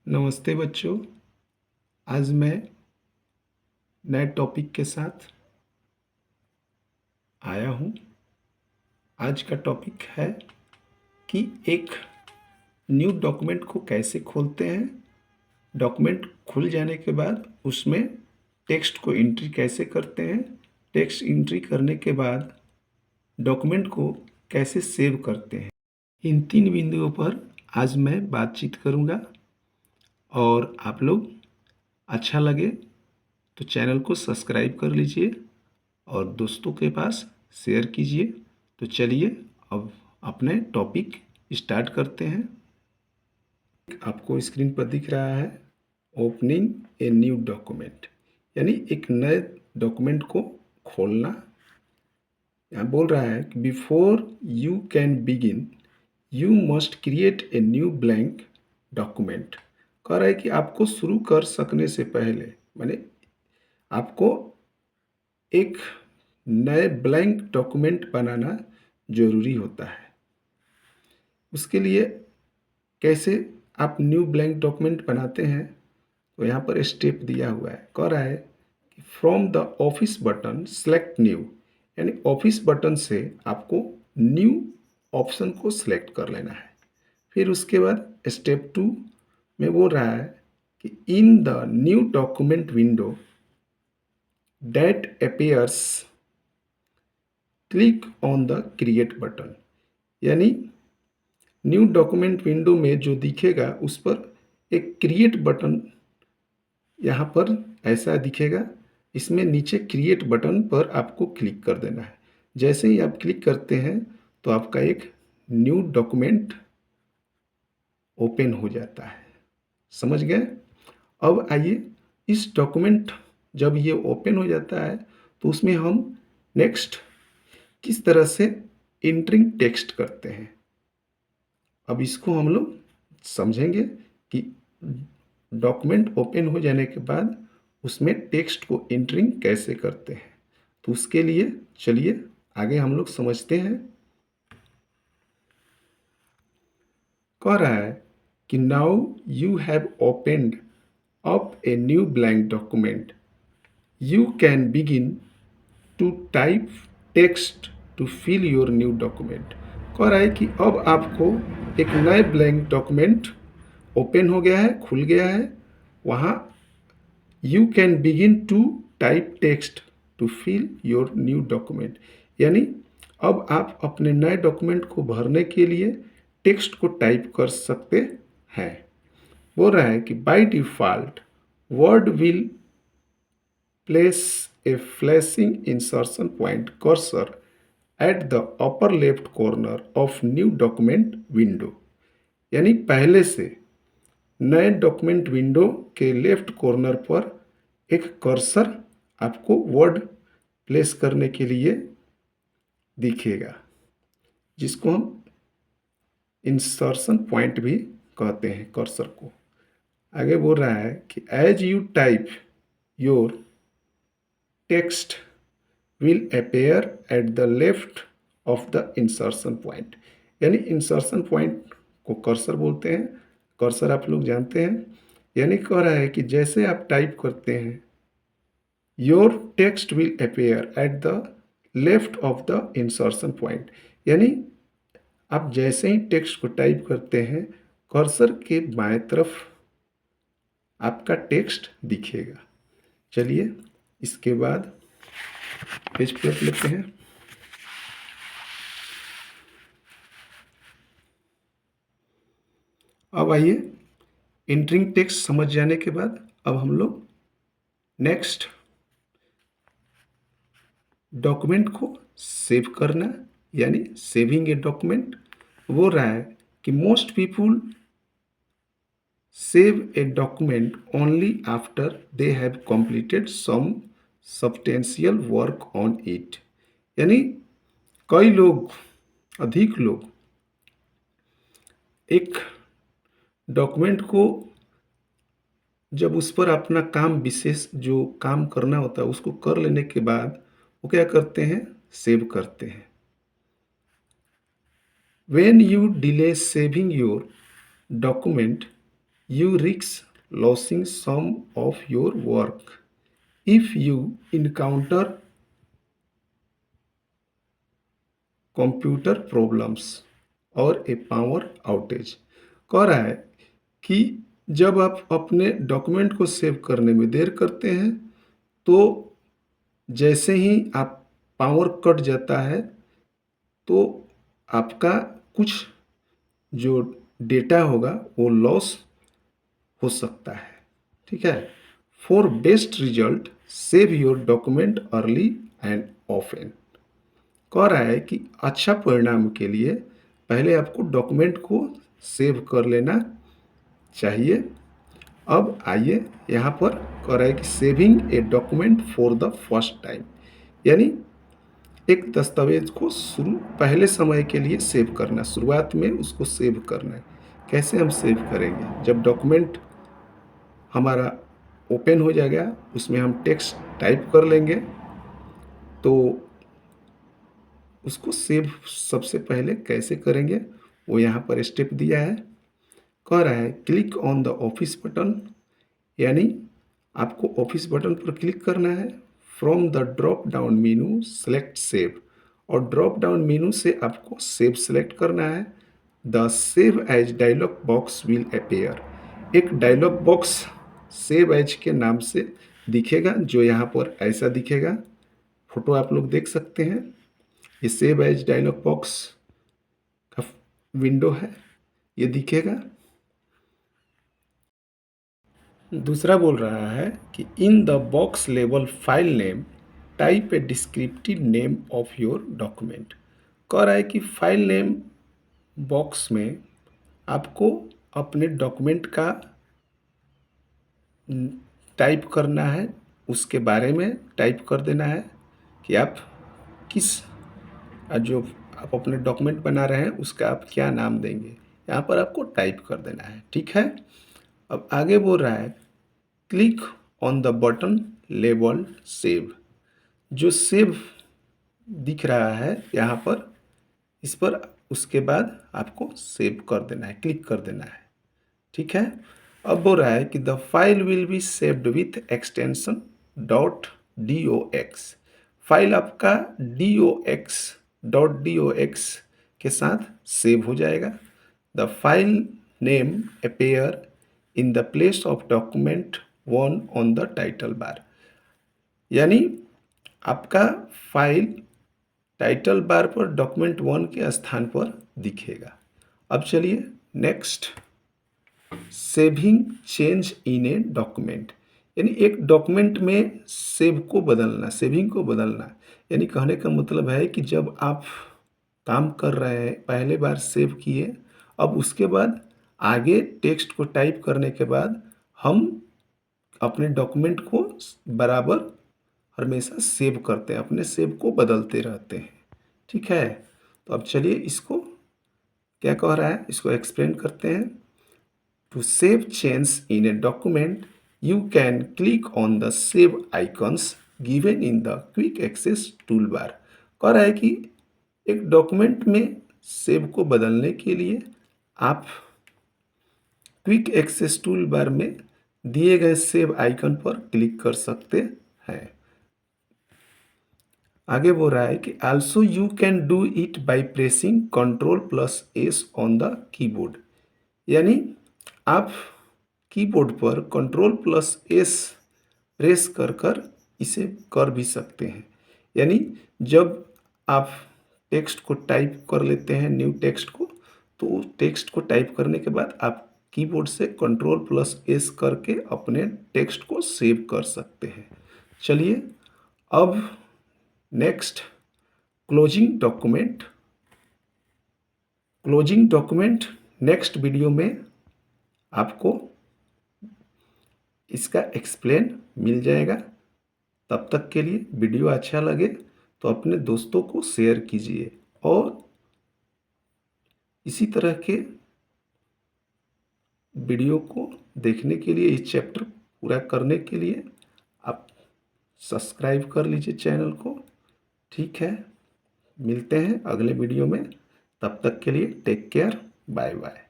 नमस्ते बच्चों। आज मैं नए टॉपिक के साथ आया हूँ। आज का टॉपिक है कि एक न्यू डॉक्यूमेंट को कैसे खोलते हैं। डॉक्यूमेंट खुल जाने के बाद उसमें टेक्स्ट को एंट्री कैसे करते हैं। टेक्स्ट एंट्री करने के बाद डॉक्यूमेंट को कैसे सेव करते हैं। इन 3 बिंदुओं पर आज मैं बातचीत करूँगा और आप लोग अच्छा लगे तो चैनल को सब्सक्राइब कर लीजिए और दोस्तों के पास शेयर कीजिए। तो चलिए अब अपने टॉपिक स्टार्ट करते हैं। आपको स्क्रीन पर दिख रहा है ओपनिंग ए न्यू डॉक्यूमेंट, यानी एक नए डॉक्यूमेंट को खोलना। यहाँ बोल रहा है कि before you can begin you must create a new blank document. कह रहा है कि आपको शुरू कर सकने से पहले माने आपको एक नए ब्लैंक डॉक्यूमेंट बनाना ज़रूरी होता है। उसके लिए कैसे आप न्यू ब्लैंक डॉक्यूमेंट बनाते हैं, तो यहाँ पर स्टेप दिया हुआ है। कह रहा है कि from the office button select new, यानी ऑफिस बटन से आपको न्यू ऑप्शन को सिलेक्ट कर लेना है। फिर उसके बाद स्टेप 2 में बोल रहा है कि in the new document window that appears click on the create button, यानी न्यू डॉक्यूमेंट विंडो में जो दिखेगा उस पर एक क्रिएट बटन यहाँ पर ऐसा दिखेगा। इसमें नीचे क्रिएट बटन पर आपको क्लिक कर देना है। जैसे ही आप क्लिक करते हैं तो आपका एक न्यू डॉक्यूमेंट ओपन हो जाता है। समझ गए? अब आइए, इस डॉक्यूमेंट जब ये ओपन हो जाता है तो उसमें हम नेक्स्ट किस तरह से एंटरिंग टेक्स्ट करते हैं, अब इसको हम लोग समझेंगे कि डॉक्यूमेंट ओपन हो जाने के बाद उसमें टेक्स्ट को एंटरिंग कैसे करते हैं। तो उसके लिए चलिए आगे हम लोग समझते हैं। कह रहा है कि now you have opened up a new blank document you can begin to type text to fill your new document. कह रहा है कि अब आपको एक नए ब्लैंक डॉक्यूमेंट ओपन हो गया है, खुल गया है। वहाँ you can begin to type text to fill your new document, यानी अब आप अपने नए डॉक्यूमेंट को भरने के लिए टेक्स्ट को टाइप कर सकते हैं। बोल रहा है कि by default word will place a flashing insertion point cursor at the upper left corner of new document window, यानी पहले से नए डॉक्यूमेंट विंडो के लेफ्ट कॉर्नर पर एक कर्सर आपको वर्ड प्लेस करने के लिए दिखेगा, जिसको हम इंसर्शन पॉइंट भी कहते हैं कर्सर को। आगे बोल रहा है कि as you type your text will appear at the left of the insertion point, यानी इंसर्शन पॉइंट को कर्सर बोलते हैं। कर्सर आप लोग जानते हैं, यानी कह रहा है कि जैसे आप टाइप करते हैं your text will appear at the left of the insertion point, यानी आप जैसे ही टेक्स्ट को टाइप करते हैं कर्सर के बाएं तरफ आपका टेक्स्ट दिखेगा। चलिए इसके बाद पेज पलट लेते हैं। अब आइए, एंटरिंग टेक्स्ट समझ जाने के बाद अब हम लोग नेक्स्ट डॉक्यूमेंट को सेव करना, यानी सेविंग ए डॉक्यूमेंट। वो रहा है कि most people save a document only after they have completed some substantial work on it, यानी कई लोग, अधिक लोग एक डॉक्यूमेंट को जब उस पर अपना काम विशेष जो काम करना होता है उसको कर लेने के बाद वो क्या करते हैं, सेव करते हैं। When you delay saving your document You risk losing some of your work if you encounter computer problems और ए पावर आउटेज। कह रहा है कि जब आप अपने डॉक्यूमेंट को सेव करने में देर करते हैं, तो जैसे ही आप पावर कट जाता है, तो आपका कुछ जो डेटा होगा वो लॉस हो सकता है। ठीक है। For best result save your document early and often. कह रहा है कि अच्छा परिणाम के लिए पहले आपको डॉक्यूमेंट को सेव कर लेना चाहिए। अब आइए यहाँ पर कह रहा है कि saving a document for the first time, यानी एक दस्तावेज को पहले समय के लिए सेव करना, शुरुआत में उसको सेव करना है। कैसे हम सेव करेंगे? जब डॉक्यूमेंट हमारा ओपन हो जाएगा, उसमें हम टेक्स्ट टाइप कर लेंगे, तो उसको सेव सबसे पहले कैसे करेंगे वो यहाँ पर स्टेप दिया है। कह रहा है click on the office button, यानी आपको ऑफिस बटन पर क्लिक करना है। From the drop down menu select save, और ड्रॉप डाउन मेनू से आपको सेव सेलेक्ट करना है। The save as dialog box will appear, एक डायलॉग बॉक्स सेव एज के नाम से दिखेगा, जो यहाँ पर ऐसा दिखेगा। फोटो आप लोग देख सकते हैं। ये सेव एज डायलॉग बॉक्स का विंडो है, ये दिखेगा। दूसरा बोल रहा है कि in the box level file name type A descriptive name of your document. कह रहा है कि फाइल नेम बॉक्स में आपको अपने डॉक्यूमेंट का टाइप करना है, उसके बारे में टाइप कर देना है कि आप किस जो आप अपने डॉक्यूमेंट बना रहे हैं उसका आप क्या नाम देंगे, यहाँ पर आपको टाइप कर देना है। ठीक है। अब आगे बोल रहा है click on the button label save. जो सेव दिख रहा है यहाँ पर, इस पर उसके बाद आपको सेव कर देना है, क्लिक कर देना है। ठीक है। अब बोल रहा है कि the file will be saved with extension .dox। File आपका .dox के साथ सेव हो जाएगा। The file name appear in the place of document 1 on the title bar, यानी आपका फाइल टाइटल बार पर डॉक्यूमेंट 1 के स्थान पर दिखेगा। अब चलिए next, saving change in a document, यानी एक डॉक्यूमेंट में सेव को बदलना, सेविंग को बदलना। यानी कहने का मतलब है कि जब आप काम कर रहे हैं, पहले बार सेव किए, अब उसके बाद आगे टेक्स्ट को टाइप करने के बाद हम अपने डॉक्यूमेंट को बराबर हमेशा सेव करते हैं, अपने सेव को बदलते रहते हैं। ठीक है। तो अब चलिए इसको क्या कह रहा है, इसको एक्सप्लेन करते हैं। To save change in a document you can click on the save icons given in the quick access tool bar. कह रहा है कि एक डॉक्यूमेंट में सेव को बदलने के लिए आप क्विक एक्सेस टूल बार में दिए गए सेव आइकन पर क्लिक कर सकते हैं। आगे बोल रहा है कि also you can do it by pressing Ctrl+S on the keyboard, यानी आप कीबोर्ड पर Ctrl+S प्रेस कर इसे कर भी सकते हैं। यानी जब आप टेक्स्ट को टाइप कर लेते हैं, न्यू टेक्स्ट को, तो टेक्स्ट को टाइप करने के बाद आप कीबोर्ड से Ctrl+S करके अपने टेक्स्ट को सेव कर सकते हैं। चलिए अब next, closing document next video में आपको इसका एक्सप्लेन मिल जाएगा। तब तक के लिए वीडियो अच्छा लगे तो अपने दोस्तों को शेयर कीजिए, और इसी तरह के वीडियो को देखने के लिए, इस चैप्टर पूरा करने के लिए आप सब्सक्राइब कर लीजिए चैनल को। ठीक है, मिलते हैं अगले वीडियो में। तब तक के लिए टेक केयर, बाय बाय।